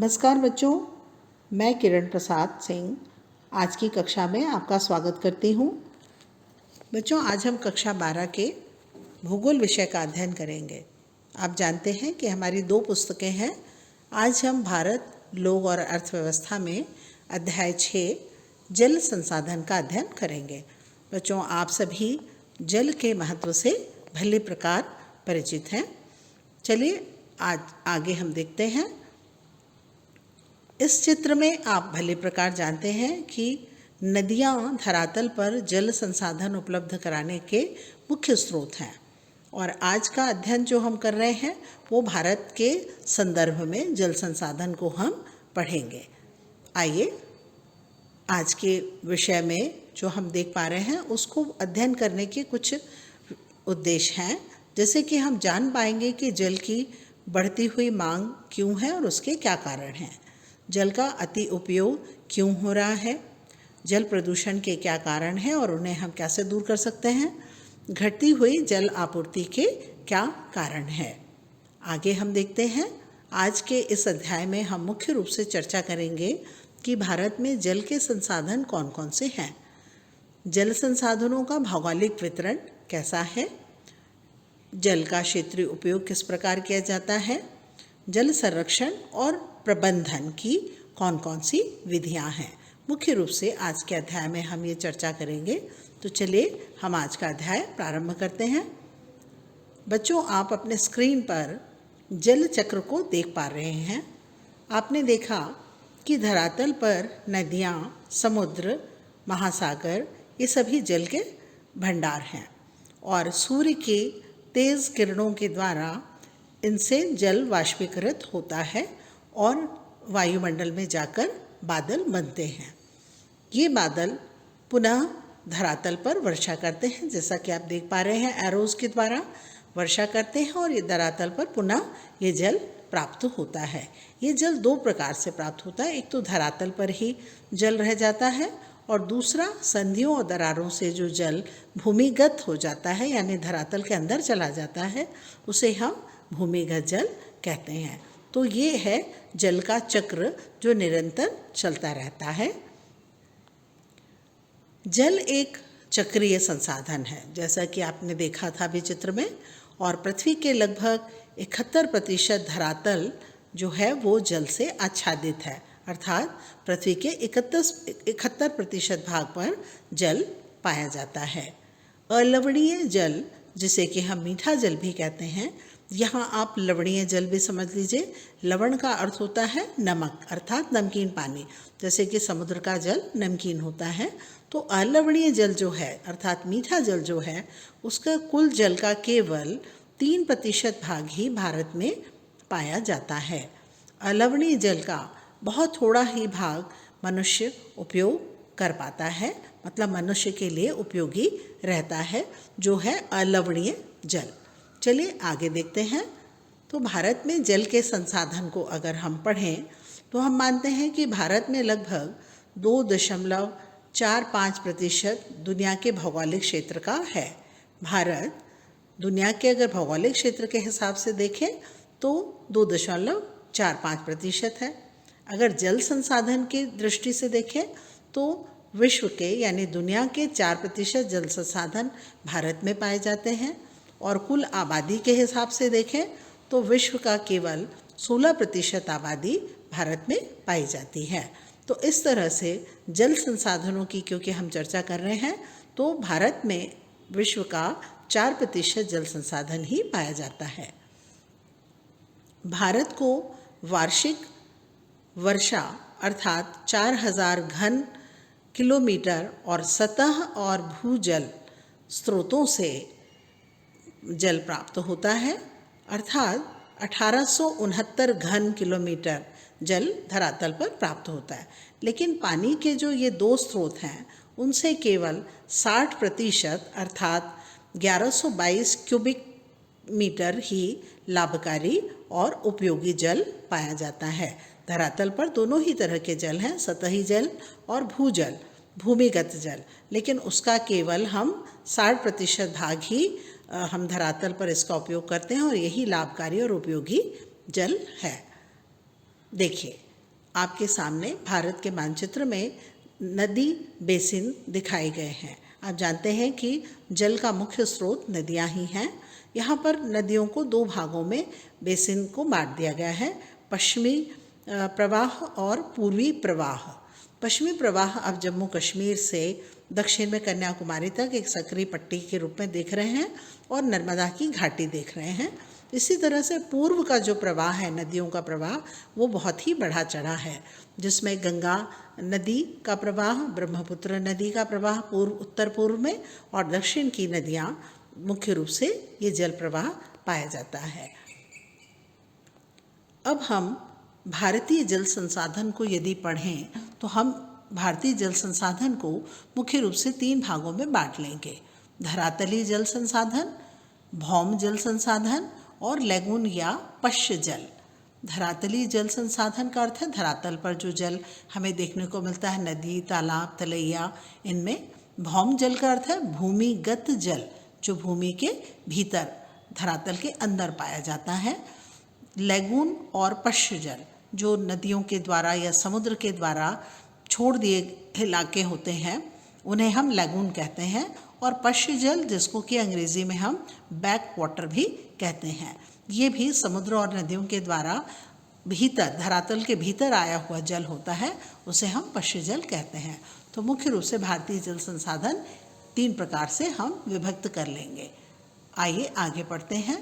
नमस्कार बच्चों, मैं किरण प्रसाद सिंह आज की कक्षा में आपका स्वागत करती हूँ। बच्चों, आज हम कक्षा 12 के भूगोल विषय का अध्ययन करेंगे। आप जानते हैं कि हमारी 2 पुस्तकें हैं। आज हम भारत, लोक और अर्थव्यवस्था में अध्याय 6 जल संसाधन का अध्ययन करेंगे। बच्चों, आप सभी जल के महत्व से भली प्रकार परिचित हैं। चलिए आज आगे हम देखते हैं। इस चित्र में आप भली प्रकार जानते हैं कि नदियाँ धरातल पर जल संसाधन उपलब्ध कराने के मुख्य स्रोत हैं, और आज का अध्ययन जो हम कर रहे हैं वो भारत के संदर्भ में जल संसाधन को हम पढ़ेंगे। आइए आज के विषय में जो हम देख पा रहे हैं उसको अध्ययन करने के कुछ उद्देश्य हैं, जैसे कि हम जान पाएंगे कि जल की बढ़ती हुई मांग क्यों है और उसके क्या कारण हैं, जल का अति उपयोग क्यों हो रहा है, जल प्रदूषण के क्या कारण हैं और उन्हें हम कैसे दूर कर सकते हैं, घटती हुई जल आपूर्ति के क्या कारण हैं। आगे हम देखते हैं। आज के इस अध्याय में हम मुख्य रूप से चर्चा करेंगे कि भारत में जल के संसाधन कौन कौन से हैं, जल संसाधनों का भौगोलिक वितरण कैसा है, जल का क्षेत्रीय उपयोग किस प्रकार किया जाता है, जल संरक्षण और प्रबंधन की कौन कौन सी विधियां हैं। मुख्य रूप से आज के अध्याय में हम ये चर्चा करेंगे। तो चलिए हम आज का अध्याय प्रारंभ करते हैं। बच्चों, आप अपने स्क्रीन पर जल चक्र को देख पा रहे हैं। आपने देखा कि धरातल पर नदियाँ, समुद्र, महासागर ये सभी जल के भंडार हैं, और सूर्य के तेज़ किरणों के द्वारा इनसे जल वाष्पीकृत होता है और वायुमंडल में जाकर बादल बनते हैं। ये बादल पुनः धरातल पर वर्षा करते हैं, जैसा कि आप देख पा रहे हैं एरोज़ के द्वारा वर्षा करते हैं, और ये धरातल पर पुनः ये जल प्राप्त होता है। ये जल 2 प्रकार से प्राप्त होता है। एक तो धरातल पर ही जल रह जाता है, और दूसरा संधियों और दरारों से जो जल भूमिगत हो जाता है, यानी धरातल के अंदर चला जाता है, उसे हम भूमिगत जल कहते हैं। तो ये है जल का चक्र जो निरंतर चलता रहता है। जल एक चक्रीय संसाधन है, जैसा कि आपने देखा था भी चित्र में, और पृथ्वी के लगभग 71% धरातल जो है वो जल से आच्छादित है, अर्थात पृथ्वी के 71% भाग पर जल पाया जाता है। अलवणीय जल, जिसे कि हम मीठा जल भी कहते हैं, यहाँ आप लवणीय जल भी समझ लीजिए। लवण का अर्थ होता है नमक, अर्थात नमकीन पानी, जैसे कि समुद्र का जल नमकीन होता है। तो अलवणीय जल जो है, अर्थात मीठा जल जो है, उसका कुल जल का केवल 3% भाग ही भारत में पाया जाता है। अलवणीय जल का बहुत थोड़ा ही भाग मनुष्य उपयोग कर पाता है, मतलब मनुष्य के लिए उपयोगी रहता है, जो है अलवणीय जल। चलिए आगे देखते हैं। तो भारत में जल के संसाधन को अगर हम पढ़ें तो हम मानते हैं कि भारत में लगभग 2.45% दुनिया के भौगोलिक क्षेत्र का है। भारत दुनिया के अगर भौगोलिक क्षेत्र के हिसाब से देखें तो 2.45% है। अगर जल संसाधन की दृष्टि से देखें तो विश्व के यानी दुनिया के 4% जल संसाधन भारत में पाए जाते हैं, और कुल आबादी के हिसाब से देखें तो विश्व का केवल 16% आबादी भारत में पाई जाती है। तो इस तरह से जल संसाधनों की क्योंकि हम चर्चा कर रहे हैं, तो भारत में विश्व का 4% जल संसाधन ही पाया जाता है। भारत को वार्षिक वर्षा अर्थात 4000 घन किलोमीटर और सतह और भूजल स्रोतों से जल प्राप्त होता है, अर्थात 1869 घन किलोमीटर जल धरातल पर प्राप्त होता है। लेकिन पानी के जो ये 2 स्रोत हैं उनसे केवल 60% अर्थात 1122 क्यूबिक मीटर ही लाभकारी और उपयोगी जल पाया जाता है। धरातल पर दोनों ही तरह के जल हैं, सतही जल और भूजल, भूमिगत जल, लेकिन उसका केवल हम 60% भाग ही हम धरातल पर इसका उपयोग करते हैं, और यही लाभकारी और उपयोगी जल है। देखिए, आपके सामने भारत के मानचित्र में नदी बेसिन दिखाए गए हैं। आप जानते हैं कि जल का मुख्य स्रोत नदियाँ ही हैं। यहाँ पर नदियों को दो भागों में बेसिन को बांट दिया गया है, पश्चिमी प्रवाह और पूर्वी प्रवाह। पश्चिमी प्रवाह अब जम्मू कश्मीर से दक्षिण में कन्याकुमारी तक एक सक्रिय पट्टी के रूप में देख रहे हैं और नर्मदा की घाटी देख रहे हैं। इसी तरह से पूर्व का जो प्रवाह है, नदियों का प्रवाह, वो बहुत ही बढ़ा चढ़ा है, जिसमें गंगा नदी का प्रवाह, ब्रह्मपुत्र नदी का प्रवाह उत्तर पूर्व में और दक्षिण की नदियाँ मुख्य रूप से ये जल प्रवाह पाया जाता है। अब हम भारतीय जल संसाधन को यदि पढ़ें तो हम भारतीय जल संसाधन को मुख्य रूप से 3 भागों में बांट लेंगे: धरातलीय जल संसाधन, भौम जल संसाधन और लैगून या पश्च जल। धरातलीय जल संसाधन का अर्थ है धरातल पर जो जल हमें देखने को मिलता है, नदी, तालाब, तलैया, इनमें। भौम जल का अर्थ है भूमिगत जल, जो भूमि के भीतर धरातल के अंदर पाया जाता है। लैगून और पश्च जल जो नदियों के द्वारा या समुद्र के द्वारा छोड़ दिए इलाके होते हैं, उन्हें हम लैगून कहते हैं। और पश्च जल, जिसको कि अंग्रेजी में हम बैक वाटर भी कहते हैं, ये भी समुद्र और नदियों के द्वारा भीतर, धरातल के भीतर आया हुआ जल होता है, उसे हम पश्च जल कहते हैं। तो मुख्य रूप से भारतीय जल संसाधन 3 प्रकार से हम विभक्त कर लेंगे। आइए आगे पढ़ते हैं।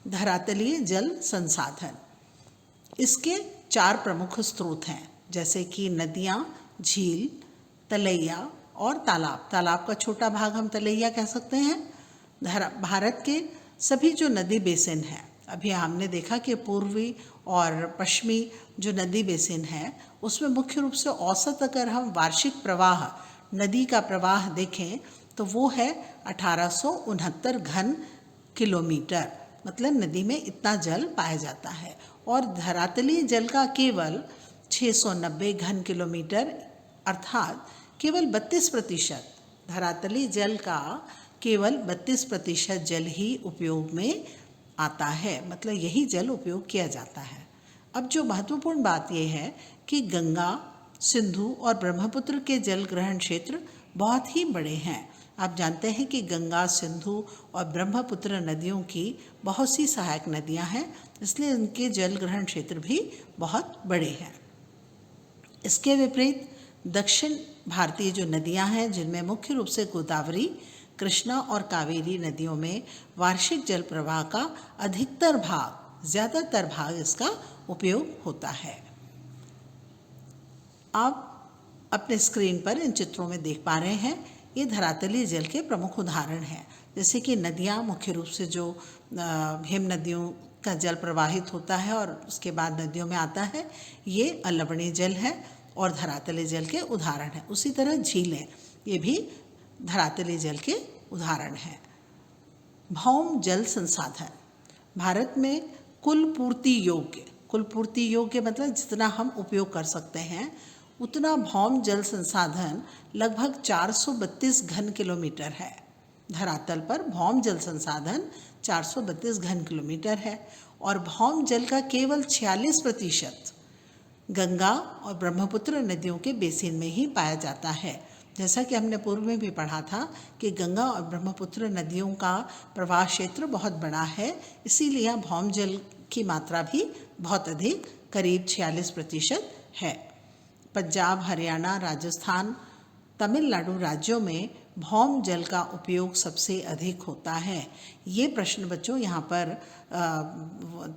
धरातलीय जल संसाधन, इसके 4 प्रमुख स्रोत हैं, जैसे कि नदियाँ, झील, तलैया और तालाब। तालाब का छोटा भाग हम तलैया कह सकते हैं। भारत के सभी जो नदी बेसिन हैं, अभी हमने देखा कि पूर्वी और पश्चिमी जो नदी बेसिन है, उसमें मुख्य रूप से औसत अगर हम वार्षिक प्रवाह, नदी का प्रवाह देखें तो वो है 1869 घन किलोमीटर, मतलब नदी में इतना जल पाया जाता है। और धरातलीय जल का केवल 690 घन किलोमीटर, अर्थात केवल 32%, धरातलीय जल का केवल 32% जल ही उपयोग में आता है, मतलब यही जल उपयोग किया जाता है। अब जो महत्वपूर्ण बात यह है कि गंगा, सिंधु और ब्रह्मपुत्र के जल ग्रहण क्षेत्र बहुत ही बड़े हैं। आप जानते हैं कि गंगा, सिंधु और ब्रह्मपुत्र नदियों की बहुत सी सहायक नदियां हैं, इसलिए इनके जल ग्रहण क्षेत्र भी बहुत बड़े हैं। इसके विपरीत दक्षिण भारतीय जो नदियां हैं, जिनमें मुख्य रूप से गोदावरी, कृष्णा और कावेरी नदियों में वार्षिक जल प्रवाह का अधिकतर भाग, ज़्यादातर भाग इसका उपयोग होता है। आप अपने स्क्रीन पर इन चित्रों में देख पा रहे हैं, ये धरातलीय जल के प्रमुख उदाहरण हैं। जैसे कि नदियाँ, मुख्य रूप से जो हिम नदियों का जल प्रवाहित होता है और उसके बाद नदियों में आता है, ये अलवणीय जल है और धरातलीय जल के उदाहरण हैं। उसी तरह झीलें, ये भी धरातलीय जल के उदाहरण हैं। भौम जल संसाधन, भारत में कुल पूर्ति योग्य मतलब जितना हम उपयोग कर सकते हैं, उतना भौम जल संसाधन लगभग 432 घन किलोमीटर है। धरातल पर भौम जल संसाधन 432 घन किलोमीटर है और भौम जल का केवल 46% गंगा और ब्रह्मपुत्र नदियों के बेसिन में ही पाया जाता है। जैसा कि हमने पूर्व में भी पढ़ा था कि गंगा और ब्रह्मपुत्र नदियों का प्रवाह क्षेत्र बहुत बड़ा है, इसीलिए यहाँ भौम जल की मात्रा भी बहुत अधिक, करीब 46% है। पंजाब, हरियाणा, राजस्थान, तमिलनाडु राज्यों में भौम जल का उपयोग सबसे अधिक होता है। ये प्रश्न बच्चों यहाँ पर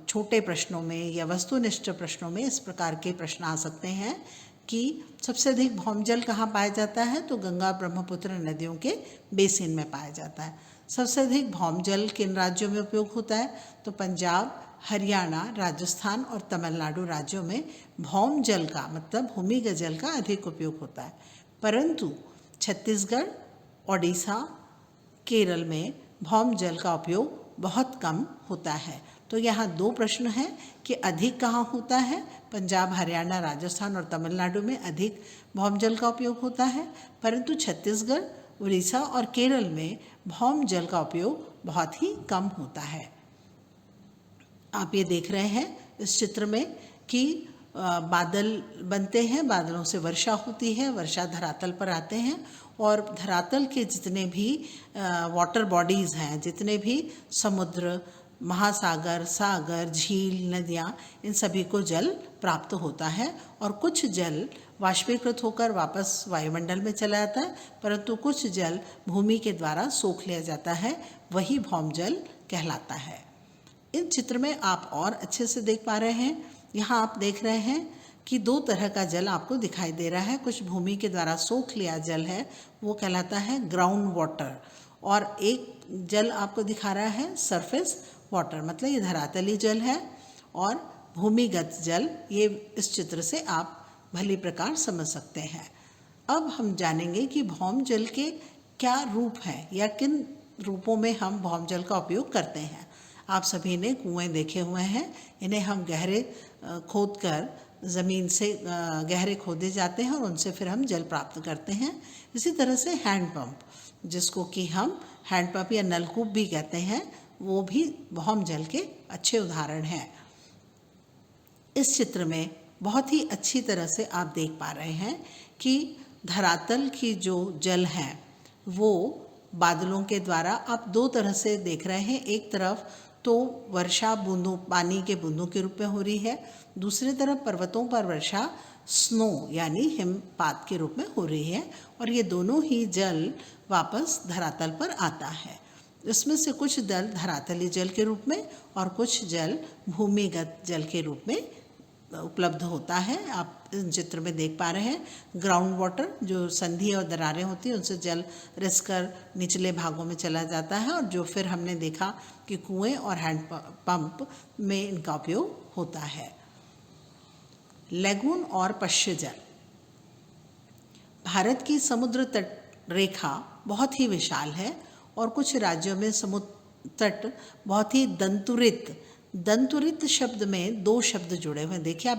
छोटे प्रश्नों में या वस्तुनिष्ठ प्रश्नों में इस प्रकार के प्रश्न आ सकते हैं कि सबसे अधिक भौम जल कहाँ पाया जाता है, तो गंगा ब्रह्मपुत्र नदियों के बेसिन में पाया जाता है। सबसे अधिक भौम जल किन राज्यों में उपयोग होता है, तो पंजाब, हरियाणा, राजस्थान और तमिलनाडु राज्यों में भौम जल का मतलब भूमिगत जल का अधिक उपयोग होता है। परंतु छत्तीसगढ़, ओडिशा, केरल में भौम जल का उपयोग बहुत कम होता है। तो यहाँ 2 प्रश्न हैं कि अधिक कहाँ होता है, पंजाब, हरियाणा, राजस्थान और तमिलनाडु में अधिक भौम जल का उपयोग होता है, परंतु छत्तीसगढ़, उड़ीसा और केरल में भौम जल का उपयोग बहुत ही कम होता है। आप ये देख रहे हैं इस चित्र में कि बादल बनते हैं, बादलों से वर्षा होती है, वर्षा धरातल पर आते हैं और धरातल के जितने भी वाटर बॉडीज़ हैं, जितने भी समुद्र, महासागर, सागर, झील, नदियाँ, इन सभी को जल प्राप्त होता है और कुछ जल वाष्पीकृत होकर वापस वायुमंडल में चला जाता है, परंतु कुछ जल भूमि के द्वारा सोख लिया जाता है, वही भौम जल कहलाता है। इन चित्र में आप और अच्छे से देख पा रहे हैं, यहाँ आप देख रहे हैं कि दो तरह का जल आपको दिखाई दे रहा है। कुछ भूमि के द्वारा सोख लिया जल है, वो कहलाता है ग्राउंड वाटर, और एक जल आपको दिखा रहा है सरफेस वाटर, मतलब ये धरातली जल है और भूमिगत जल, ये इस चित्र से आप भली प्रकार समझ सकते हैं। अब हम जानेंगे कि भौम जल के क्या रूप हैं या किन रूपों में हम भौम जल का उपयोग करते हैं। आप सभी ने कुएं देखे हुए हैं, इन्हें हम गहरे खोद कर ज़मीन से गहरे खोदे जाते हैं और उनसे फिर हम जल प्राप्त करते हैं। इसी तरह से हैंडपंप, जिसको कि हम हैंडपंप या नलकूप भी कहते हैं, वो भी भौम जल के अच्छे उदाहरण हैं। इस चित्र में बहुत ही अच्छी तरह से आप देख पा रहे हैं कि धरातल की जो जल है वो बादलों के द्वारा आप दो तरह से देख रहे हैं। एक तरफ तो वर्षा बूंदों, पानी के बूंदों के रूप में हो रही है, दूसरी तरफ पर्वतों पर वर्षा स्नो यानी हिमपात के रूप में हो रही है, और ये दोनों ही जल वापस धरातल पर आता है। इसमें से कुछ जल धरातली जल के रूप में और कुछ जल भूमिगत जल के रूप में उपलब्ध होता है। आप इस चित्र में देख पा रहे हैं ग्राउंड वाटर, जो संधि और दरारें होती हैं उनसे जल रिस कर निचले भागों में चला जाता है, और जो फिर हमने देखा कि कुएं और हैंड पंप में इनका उपयोग होता है। लैगून और पश्य जल। भारत की समुद्र तट रेखा बहुत ही विशाल है और कुछ राज्यों में समुद्र तट बहुत ही दंतुरित शब्द में दो शब्द जुड़े हुए हैं। देखिए आप,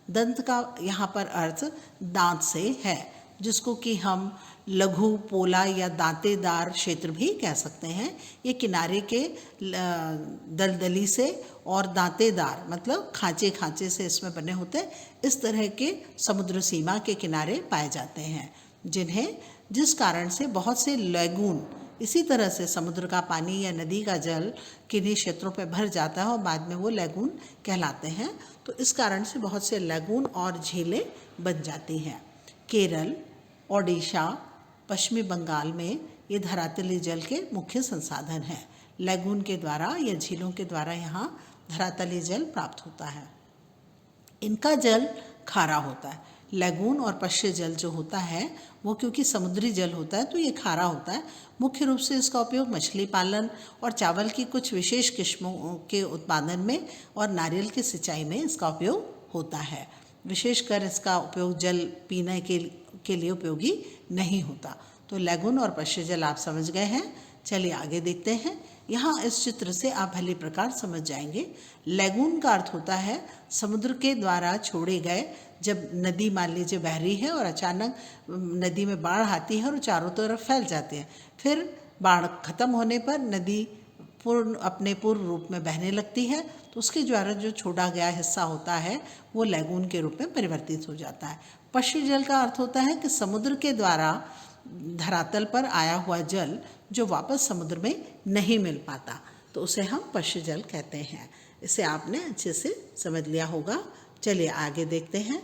दंत का यहाँ पर अर्थ दांत से है, जिसको कि हम लघु, पोला या दांतेदार क्षेत्र भी कह सकते हैं। ये किनारे के दलदली से और दांतेदार मतलब खांचे से इसमें बने होते हैं। इस तरह के समुद्र सीमा के किनारे पाए जाते हैं, जिस कारण से बहुत से लैगून, इसी तरह से समुद्र का पानी या नदी का जल किन्हीं क्षेत्रों पर भर जाता है और बाद में वो लैगून कहलाते हैं। तो इस कारण से बहुत से लैगून और झीलें बन जाती हैं। केरल, ओडिशा, पश्चिमी बंगाल में ये धरातली जल के मुख्य संसाधन हैं। लैगून के द्वारा या झीलों के द्वारा यहाँ धरातली जल प्राप्त होता है। इनका जल खारा होता है। लैगून और पश्य जल जो होता है वो क्योंकि समुद्री जल होता है तो ये खारा होता है। मुख्य रूप से इसका उपयोग मछली पालन और चावल की कुछ विशेष किस्मों के उत्पादन में और नारियल की सिंचाई में इसका उपयोग होता है। विशेषकर इसका उपयोग जल पीने के लिए उपयोगी नहीं होता। तो लैगून और पश्य जल आप समझ गए हैं। चलिए आगे देखते हैं। यहाँ इस चित्र से आप भली प्रकार समझ जाएंगे। लैगून का अर्थ होता है समुद्र के द्वारा छोड़े गए, जब नदी मान लीजिए बह रही है और अचानक नदी में बाढ़ आती है और चारों तरफ फैल जाती है, फिर बाढ़ खत्म होने पर नदी अपने पूर्व रूप में बहने लगती है, तो उसके द्वारा जो छोड़ा गया हिस्सा होता है वो लैगून के रूप में परिवर्तित हो जाता है। पश्य जल का अर्थ होता है कि समुद्र के द्वारा धरातल पर आया हुआ जल जो वापस समुद्र में नहीं मिल पाता, तो उसे हम पश्य जल कहते हैं। इसे आपने अच्छे से समझ लिया होगा। चलिए आगे देखते हैं।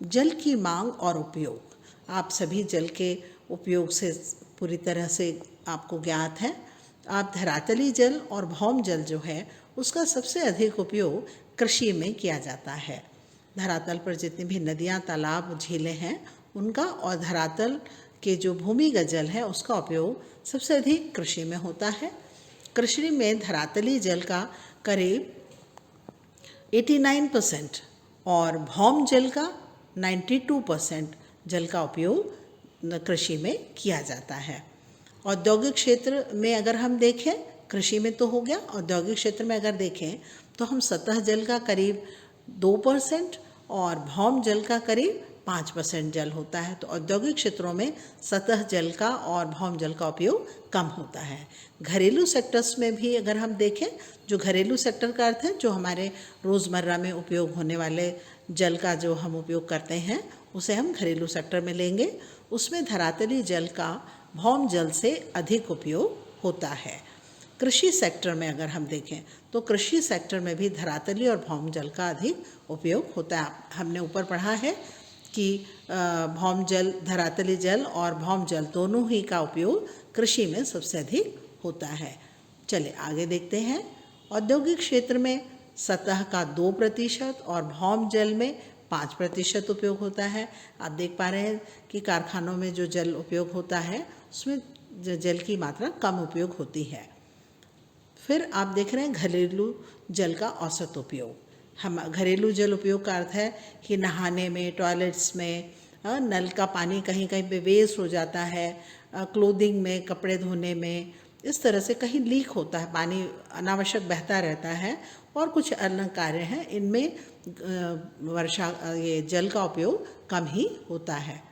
जल की मांग और उपयोग। आप सभी जल के उपयोग से पूरी तरह से आपको ज्ञात है। आप धरातली जल और भौम जल जो है उसका सबसे अधिक उपयोग कृषि में किया जाता है। धरातल पर जितनी भी नदियाँ, तालाब, झीलें हैं उनका और धरातल के जो भूमिगत जल है उसका उपयोग सबसे अधिक कृषि में होता है। कृषि में धरातली जल का करीब 89% और भौम जल का 92% जल का उपयोग कृषि में किया जाता है। औद्योगिक क्षेत्र में अगर हम देखें, कृषि में तो हो गया, औद्योगिक क्षेत्र में अगर देखें तो हम सतह जल का करीब 2% और भौम जल का करीब 5% जल होता है। तो औद्योगिक क्षेत्रों में सतह जल का और भौम जल का उपयोग कम होता है। घरेलू सेक्टर्स में भी अगर हम देखें, जो घरेलू सेक्टर का अर्थ है जो हमारे रोज़मर्रा में उपयोग होने वाले जल का जो हम उपयोग करते हैं उसे हम घरेलू सेक्टर में लेंगे। उसमें धरातली जल का भौम जल से अधिक उपयोग होता है। कृषि सेक्टर में अगर हम देखें तो कृषि सेक्टर में भी धरातली और भौम जल का अधिक उपयोग होता है। हमने ऊपर पढ़ा है कि भौम जल, धरातली जल और भौम जल दोनों ही का उपयोग कृषि में सबसे अधिक होता है। चलिए आगे देखते हैं। औद्योगिक क्षेत्र में सतह का 2% और भौम जल में 5% उपयोग होता है। आप देख पा रहे हैं कि कारखानों में जो जल उपयोग होता है उसमें जल की मात्रा कम उपयोग होती है। फिर आप देख रहे हैं घरेलू जल का औसत उपयोग। हम घरेलू जल उपयोग का अर्थ है कि नहाने में, टॉयलेट्स में, नल का पानी कहीं कहीं पे वेस्ट हो जाता है, क्लोथिंग में, कपड़े धोने में, इस तरह से कहीं लीक होता है, पानी अनावश्यक बहता रहता है और कुछ अन्य कार्य हैं, इनमें ये जल का उपयोग कम ही होता है।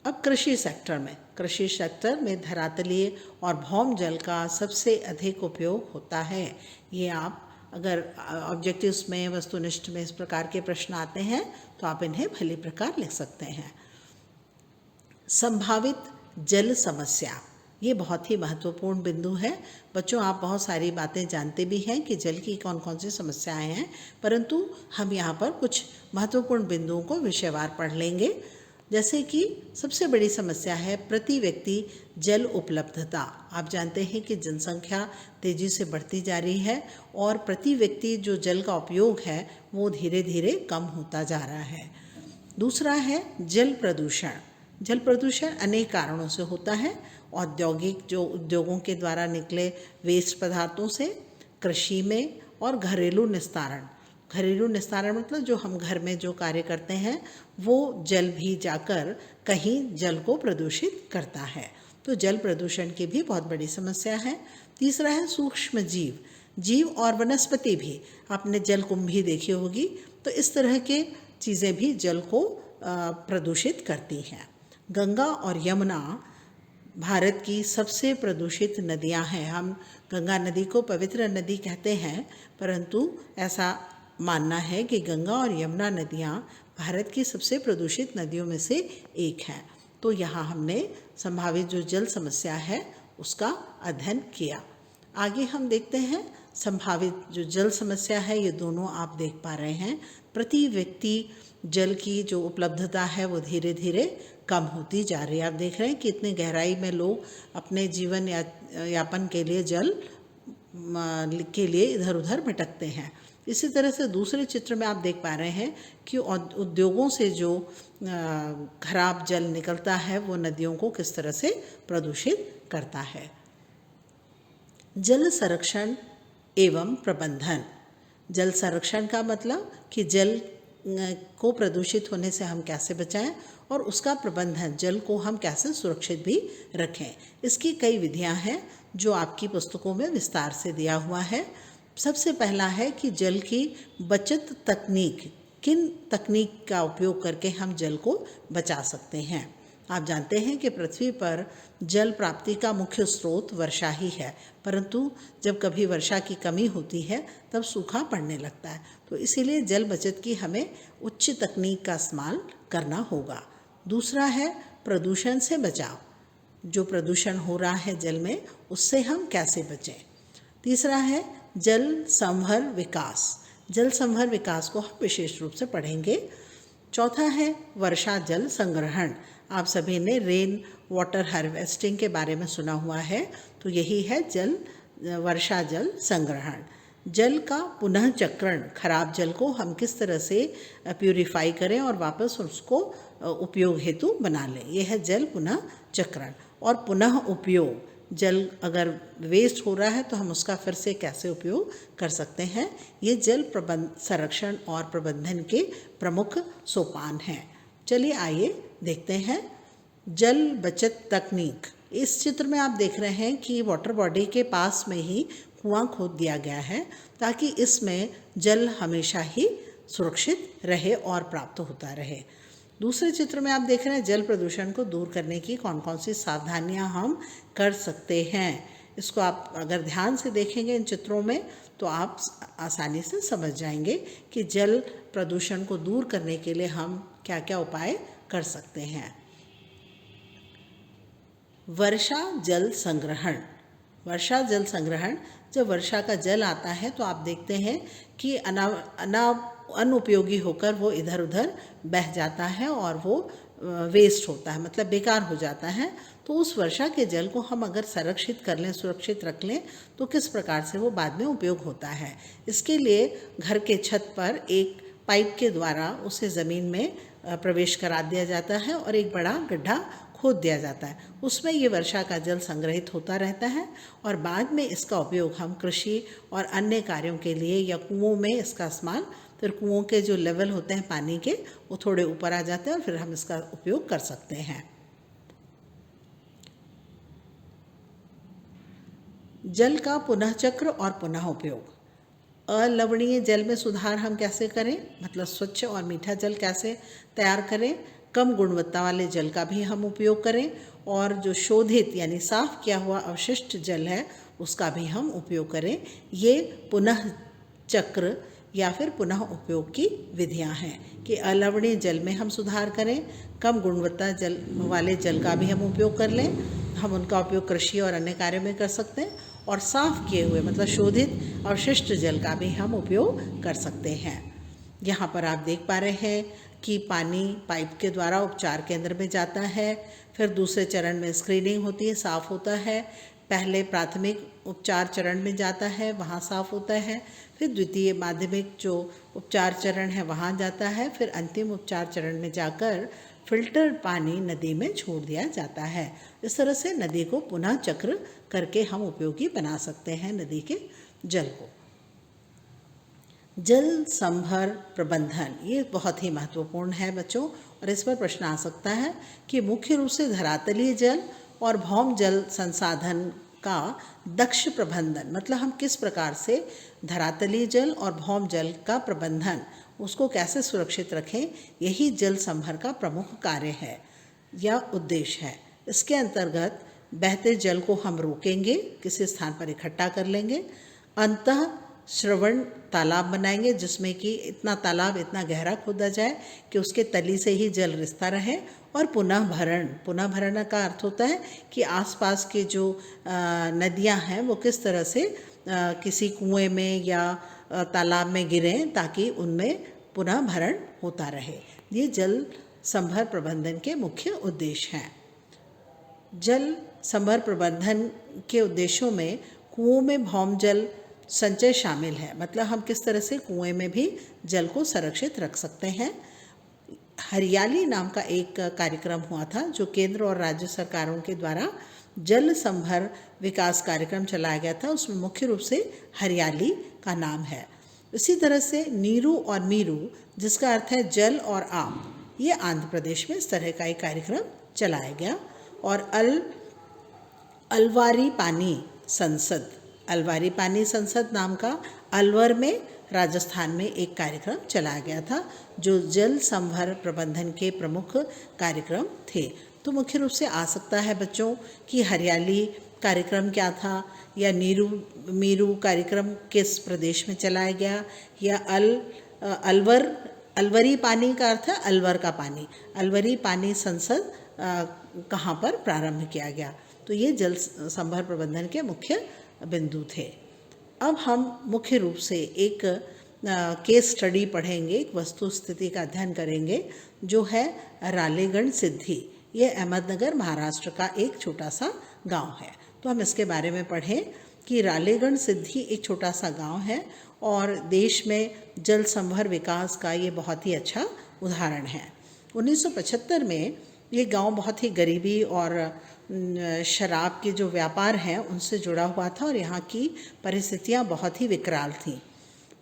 अब कृषि सेक्टर में धरातलीय और भौम जल का सबसे अधिक उपयोग होता है। ये आप अगर ऑब्जेक्टिव्स में, वस्तुनिष्ठ में इस प्रकार के प्रश्न आते हैं तो आप इन्हें भली प्रकार लिख सकते हैं। संभावित जल समस्या, ये बहुत ही महत्वपूर्ण बिंदु है। बच्चों, आप बहुत सारी बातें जानते भी हैं कि जल की कौन कौन सी समस्याएं हैं, परंतु हम यहाँ पर कुछ महत्वपूर्ण बिंदुओं को विषयवार पढ़ लेंगे। जैसे कि सबसे बड़ी समस्या है प्रति व्यक्ति जल उपलब्धता। आप जानते हैं कि जनसंख्या तेजी से बढ़ती जा रही है और प्रति व्यक्ति जो जल का उपयोग है वो धीरे धीरे कम होता जा रहा है। दूसरा है जल प्रदूषण। जल प्रदूषण अनेक कारणों से होता है। औद्योगिक जो उद्योगों के द्वारा निकले वेस्ट पदार्थों से, कृषि में, और घरेलू निस्तारण। घरेलू निस्तारण मतलब जो हम घर में जो कार्य करते हैं वो जल भी जाकर कहीं जल को प्रदूषित करता है। तो जल प्रदूषण की भी बहुत बड़ी समस्या है। तीसरा है सूक्ष्म जीव और वनस्पति भी। आपने जलकुंभी देखी होगी, तो इस तरह के चीज़ें भी जल को प्रदूषित करती हैं। गंगा और यमुना भारत की सबसे प्रदूषित नदियां हैं। हम गंगा नदी को पवित्र नदी कहते हैं, परंतु ऐसा मानना है कि गंगा और यमुना नदियां भारत की सबसे प्रदूषित नदियों में से एक हैं। तो यहाँ हमने संभावित जो जल समस्या है उसका अध्ययन किया। आगे हम देखते हैं संभावित जो जल समस्या है, ये दोनों आप देख पा रहे हैं। प्रति व्यक्ति जल की जो उपलब्धता है वो धीरे धीरे कम होती जा रही है। आप देख रहे हैं कि इतनी गहराई में लोग अपने जीवन यापन के लिए जल के लिए इधर उधर भटकते हैं। इसी तरह से दूसरे चित्र में आप देख पा रहे हैं कि उद्योगों से जो खराब जल निकलता है वो नदियों को किस तरह से प्रदूषित करता है। जल संरक्षण एवं प्रबंधन। जल संरक्षण का मतलब कि जल को प्रदूषित होने से हम कैसे बचाएं और उसका प्रबंधन, जल को हम कैसे सुरक्षित भी रखें। इसकी कई विधियां हैं जो आपकी पुस्तकों में विस्तार से दिया हुआ है। सबसे पहला है कि जल की बचत तकनीक, किन तकनीक का उपयोग करके हम जल को बचा सकते हैं। आप जानते हैं कि पृथ्वी पर जल प्राप्ति का मुख्य स्रोत वर्षा ही है, परंतु जब कभी वर्षा की कमी होती है तब सूखा पड़ने लगता है। तो इसीलिए जल बचत की हमें उच्च तकनीक का इस्तेमाल करना होगा। दूसरा है प्रदूषण से बचाव। जो प्रदूषण हो रहा है जल में, उससे हम कैसे बचें। तीसरा है जल संभर विकास। जल संभर विकास को हम विशेष रूप से पढ़ेंगे। चौथा है वर्षा जल संग्रहण। आप सभी ने रेन वाटर हार्वेस्टिंग के बारे में सुना हुआ है, तो यही है वर्षा जल संग्रहण। जल का पुनः चक्रण, खराब जल को हम किस तरह से प्यूरिफाई करें और वापस उसको उपयोग हेतु बना लें, यह है जल पुनः चक्रण। और पुनः उपयोग, जल अगर वेस्ट हो रहा है तो हम उसका फिर से कैसे उपयोग कर सकते हैं, ये जल संरक्षण और प्रबंधन के प्रमुख सोपान हैं। चलिए आइए देखते हैं जल बचत तकनीक। इस चित्र में आप देख रहे हैं कि वाटर बॉडी के पास में ही कुआं खोद दिया गया है ताकि इसमें जल हमेशा ही सुरक्षित रहे और प्राप्त होता रहे। दूसरे चित्र में आप देख रहे हैं जल प्रदूषण को दूर करने की कौन कौन सी सावधानियां हम कर सकते हैं। इसको आप अगर ध्यान से देखेंगे इन चित्रों में तो आप आसानी से समझ जाएंगे कि जल प्रदूषण को दूर करने के लिए हम क्या क्या उपाय कर सकते हैं। वर्षा जल संग्रहण। वर्षा जल संग्रहण, जब वर्षा का जल आता है तो आप देखते हैं कि अनुपयोगी होकर वो इधर उधर बह जाता है और वो वेस्ट होता है, मतलब बेकार हो जाता है। तो उस वर्षा के जल को हम अगर संरक्षित कर लें, सुरक्षित रख लें, तो किस प्रकार से वो बाद में उपयोग होता है। इसके लिए घर के छत पर एक पाइप के द्वारा उसे ज़मीन में प्रवेश करा दिया जाता है और एक बड़ा गड्ढा खोद दिया जाता है। उसमें ये वर्षा का जल संग्रहित होता रहता है और बाद में इसका उपयोग हम कृषि और अन्य कार्यों के लिए या कुओं में इसका इस्तेमाल, फिर कुओं के जो लेवल होते हैं पानी के वो थोड़े ऊपर आ जाते हैं और फिर हम इसका उपयोग कर सकते हैं। जल का पुनः चक्र और पुनः उपयोग। अलवणीय जल में सुधार हम कैसे करें, मतलब स्वच्छ और मीठा जल कैसे तैयार करें, कम गुणवत्ता वाले जल का भी हम उपयोग करें और जो शोधित यानी साफ किया हुआ अवशिष्ट जल है उसका भी हम उपयोग करें। ये पुनः चक्र या फिर पुनः उपयोग की विधियां हैं कि अलवणीय जल में हम सुधार करें, कम गुणवत्ता जल वाले जल का भी हम उपयोग कर लें, हम उनका उपयोग कृषि और अन्य कार्यों में कर सकते हैं, और साफ किए हुए मतलब शोधित अवशिष्ट जल का भी हम उपयोग कर सकते हैं। यहाँ पर आप देख पा रहे हैं कि पानी पाइप के द्वारा उपचार केंद्र में जाता है, फिर दूसरे चरण में स्क्रीनिंग होती है, साफ़ होता है, पहले प्राथमिक उपचार चरण में जाता है, वहाँ साफ़ होता है, फिर द्वितीय माध्यमिक जो उपचार चरण है वहाँ जाता है, फिर अंतिम उपचार चरण में जाकर फिल्टर पानी नदी में छोड़ दिया जाता है। इस तरह से नदी को पुनः चक्र करके हम उपयोगी बना सकते हैं नदी के जल को। जल संभर प्रबंधन, ये बहुत ही महत्वपूर्ण है बच्चों, और इस पर प्रश्न आ सकता है कि मुख्य रूप से धरातलीय जल और भौम जल संसाधन का दक्ष प्रबंधन, मतलब हम किस प्रकार से धरातलीय जल और भौम जल का प्रबंधन, उसको कैसे सुरक्षित रखें, यही जल संभर का प्रमुख कार्य है या उद्देश्य है। इसके अंतर्गत बहते जल को हम रोकेंगे, किसी स्थान पर इकट्ठा कर लेंगे, अंतः श्रवण तालाब बनाएंगे जिसमें कि इतना तालाब इतना गहरा खोदा जाए कि उसके तली से ही जल रिसता रहे, और पुनः भरण का अर्थ होता है कि आसपास के जो नदियां हैं वो किस तरह से किसी कुएं में या तालाब में गिरें ताकि उनमें पुनः भरण होता रहे। ये जल संभर प्रबंधन के मुख्य उद्देश्य हैं। जल संभर प्रबंधन के उद्देश्यों में कुओं में भौम जल संचय शामिल है, मतलब हम किस तरह से कुएं में भी जल को संरक्षित रख सकते हैं। हरियाली नाम का एक कार्यक्रम हुआ था जो केंद्र और राज्य सरकारों के द्वारा जल संभर विकास कार्यक्रम चलाया गया था, उसमें मुख्य रूप से हरियाली का नाम है। इसी तरह से नीरू और मीरू, जिसका अर्थ है जल और आम, ये आंध्र प्रदेश में इस तरह का एक कार्यक्रम चलाया गया। और अलवारी पानी संसद नाम का अलवर में राजस्थान में एक कार्यक्रम चलाया गया था जो जल संभर प्रबंधन के प्रमुख कार्यक्रम थे। तो मुख्य रूप से आ सकता है बच्चों कि हरियाली कार्यक्रम क्या था, या नीरू मीरू कार्यक्रम किस प्रदेश में चलाया गया, या अलवरी पानी का अर्थ है अलवर का पानी, अलवरी पानी संसद कहाँ पर प्रारंभ किया गया। तो ये जल संभर प्रबंधन के मुख्य बिंदु थे। अब हम मुख्य रूप से एक केस स्टडी पढ़ेंगे, एक वस्तु स्थिति का अध्ययन करेंगे जो है रालेगण सिद्धि। ये अहमदनगर महाराष्ट्र का एक छोटा सा गांव है। तो हम इसके बारे में पढ़ें कि रालेगण सिद्धि एक छोटा सा गांव है और देश में जल संभर विकास का ये बहुत ही अच्छा उदाहरण है। 1975 में ये गांव बहुत ही गरीबी और शराब के जो व्यापार हैं उनसे जुड़ा हुआ था और यहाँ की परिस्थितियाँ बहुत ही विकराल थीं।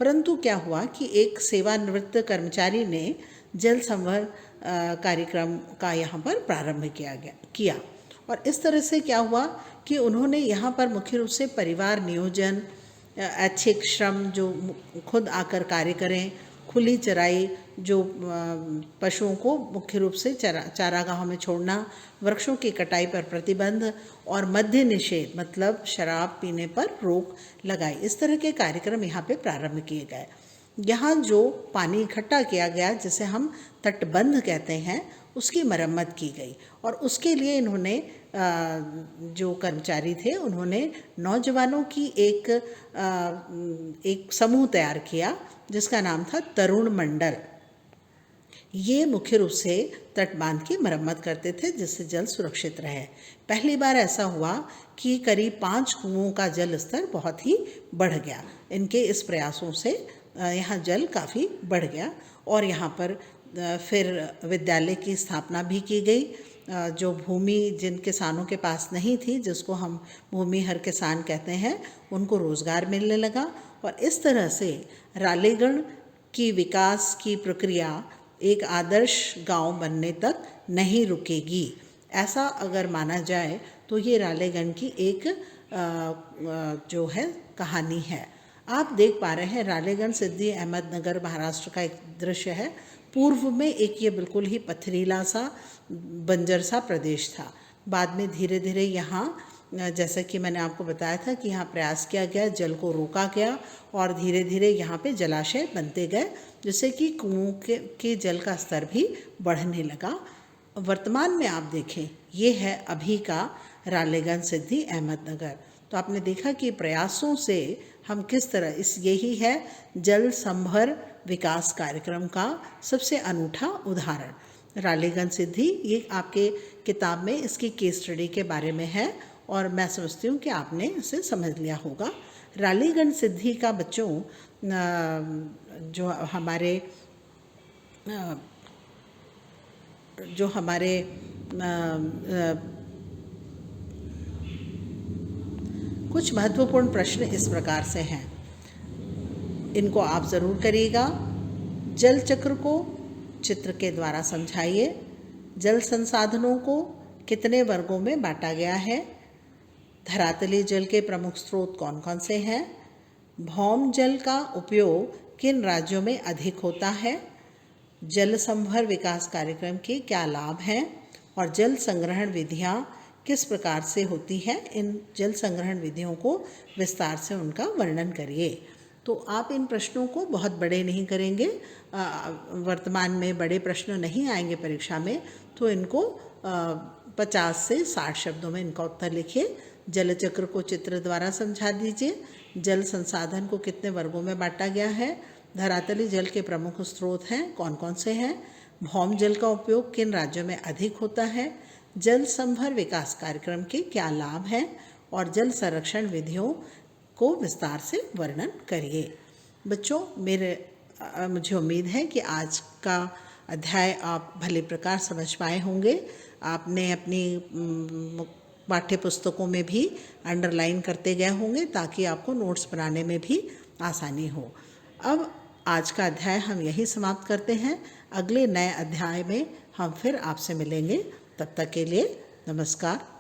परंतु क्या हुआ कि एक सेवानिवृत्त कर्मचारी ने जल संभर कार्यक्रम का यहाँ पर प्रारंभ किया और इस तरह से क्या हुआ कि उन्होंने यहाँ पर मुख्य रूप से परिवार नियोजन, ऐच्छिक श्रम जो खुद आकर कार्य करें खुली चराई, जो पशुओं को मुख्य रूप से चारागाहों में छोड़ना, वृक्षों की कटाई पर प्रतिबंध और मद्य निषेध मतलब शराब पीने पर रोक लगाई। इस तरह के कार्यक्रम यहाँ पे प्रारंभ किए गए। यहाँ जो पानी इकट्ठा किया गया, जिसे हम तटबंध कहते हैं, उसकी मरम्मत की गई और उसके लिए इन्होंने जो कर्मचारी थे उन्होंने नौजवानों की एक समूह तैयार किया जिसका नाम था तरुण मंडल। ये मुख्य रूप से तटबांध की मरम्मत करते थे जिससे जल सुरक्षित रहे। पहली बार ऐसा हुआ कि करीब 5 कुओं का जल स्तर बहुत ही बढ़ गया। इनके इस प्रयासों से यहाँ जल काफ़ी बढ़ गया और यहाँ पर फिर विद्यालय की स्थापना भी की गई। जो भूमि जिन किसानों के पास नहीं थी, जिसको हम भूमिहर किसान कहते हैं, उनको रोज़गार मिलने लगा और इस तरह से रालेगण की विकास की प्रक्रिया एक आदर्श गांव बनने तक नहीं रुकेगी। ऐसा अगर माना जाए तो ये रालेगण की एक जो है कहानी है। आप देख पा रहे हैं रालेगण सिद्दी अहमदनगर महाराष्ट्र का एक दृश्य है। पूर्व में एक ये बिल्कुल ही पथरीला सा बंजर सा प्रदेश था। बाद में धीरे धीरे यहाँ, जैसा कि मैंने आपको बताया था कि यहाँ प्रयास किया गया, जल को रोका गया और धीरे धीरे यहाँ पे जलाशय बनते गए जिससे कि कुओं के जल का स्तर भी बढ़ने लगा। वर्तमान में आप देखें, ये है अभी का रालेगण सिद्दी अहमदनगर। तो आपने देखा कि प्रयासों से हम किस तरह यही है जल संभर विकास कार्यक्रम का सबसे अनूठा उदाहरण। रालेगण सिद्दी, ये आपके किताब में इसकी केस स्टडी के बारे में है और मैं समझती हूँ कि आपने इसे समझ लिया होगा। रालेगण सिद्दी का बच्चों जो हमारे कुछ महत्वपूर्ण प्रश्न इस प्रकार से हैं, इनको आप ज़रूर करिएगा। जल चक्र को चित्र के द्वारा समझाइए। जल संसाधनों को कितने वर्गों में बांटा गया है? धरातलीय जल के प्रमुख स्रोत कौन कौन से हैं? भौम जल का उपयोग किन राज्यों में अधिक होता है? जल संभर विकास कार्यक्रम के क्या लाभ हैं? और जल संग्रहण विधियाँ किस प्रकार से होती हैं? इन जल संग्रहण विधियों को विस्तार से उनका वर्णन करिए। तो आप इन प्रश्नों को बहुत बड़े नहीं करेंगे, वर्तमान में बड़े प्रश्न नहीं आएंगे परीक्षा में, तो इनको 50 से 60 शब्दों में इनका उत्तर लिखिए। जल चक्र को चित्र द्वारा समझा दीजिए। जल संसाधन को कितने वर्गों में बांटा गया है? धरातली जल के प्रमुख स्रोत हैं, कौन कौन से हैं? भौम जल का उपयोग किन राज्यों में अधिक होता है? जल संभर विकास कार्यक्रम के क्या लाभ हैं? और जल संरक्षण विधियों को विस्तार से वर्णन करिए। बच्चों, मुझे उम्मीद है कि आज का अध्याय आप भली प्रकार समझ पाए होंगे। आपने अपनी पाठ्य पुस्तकों में भी अंडरलाइन करते गए होंगे ताकि आपको नोट्स बनाने में भी आसानी हो। अब आज का अध्याय हम यहीं समाप्त करते हैं। अगले नए अध्याय में हम फिर आपसे मिलेंगे। तब तक के लिए नमस्कार।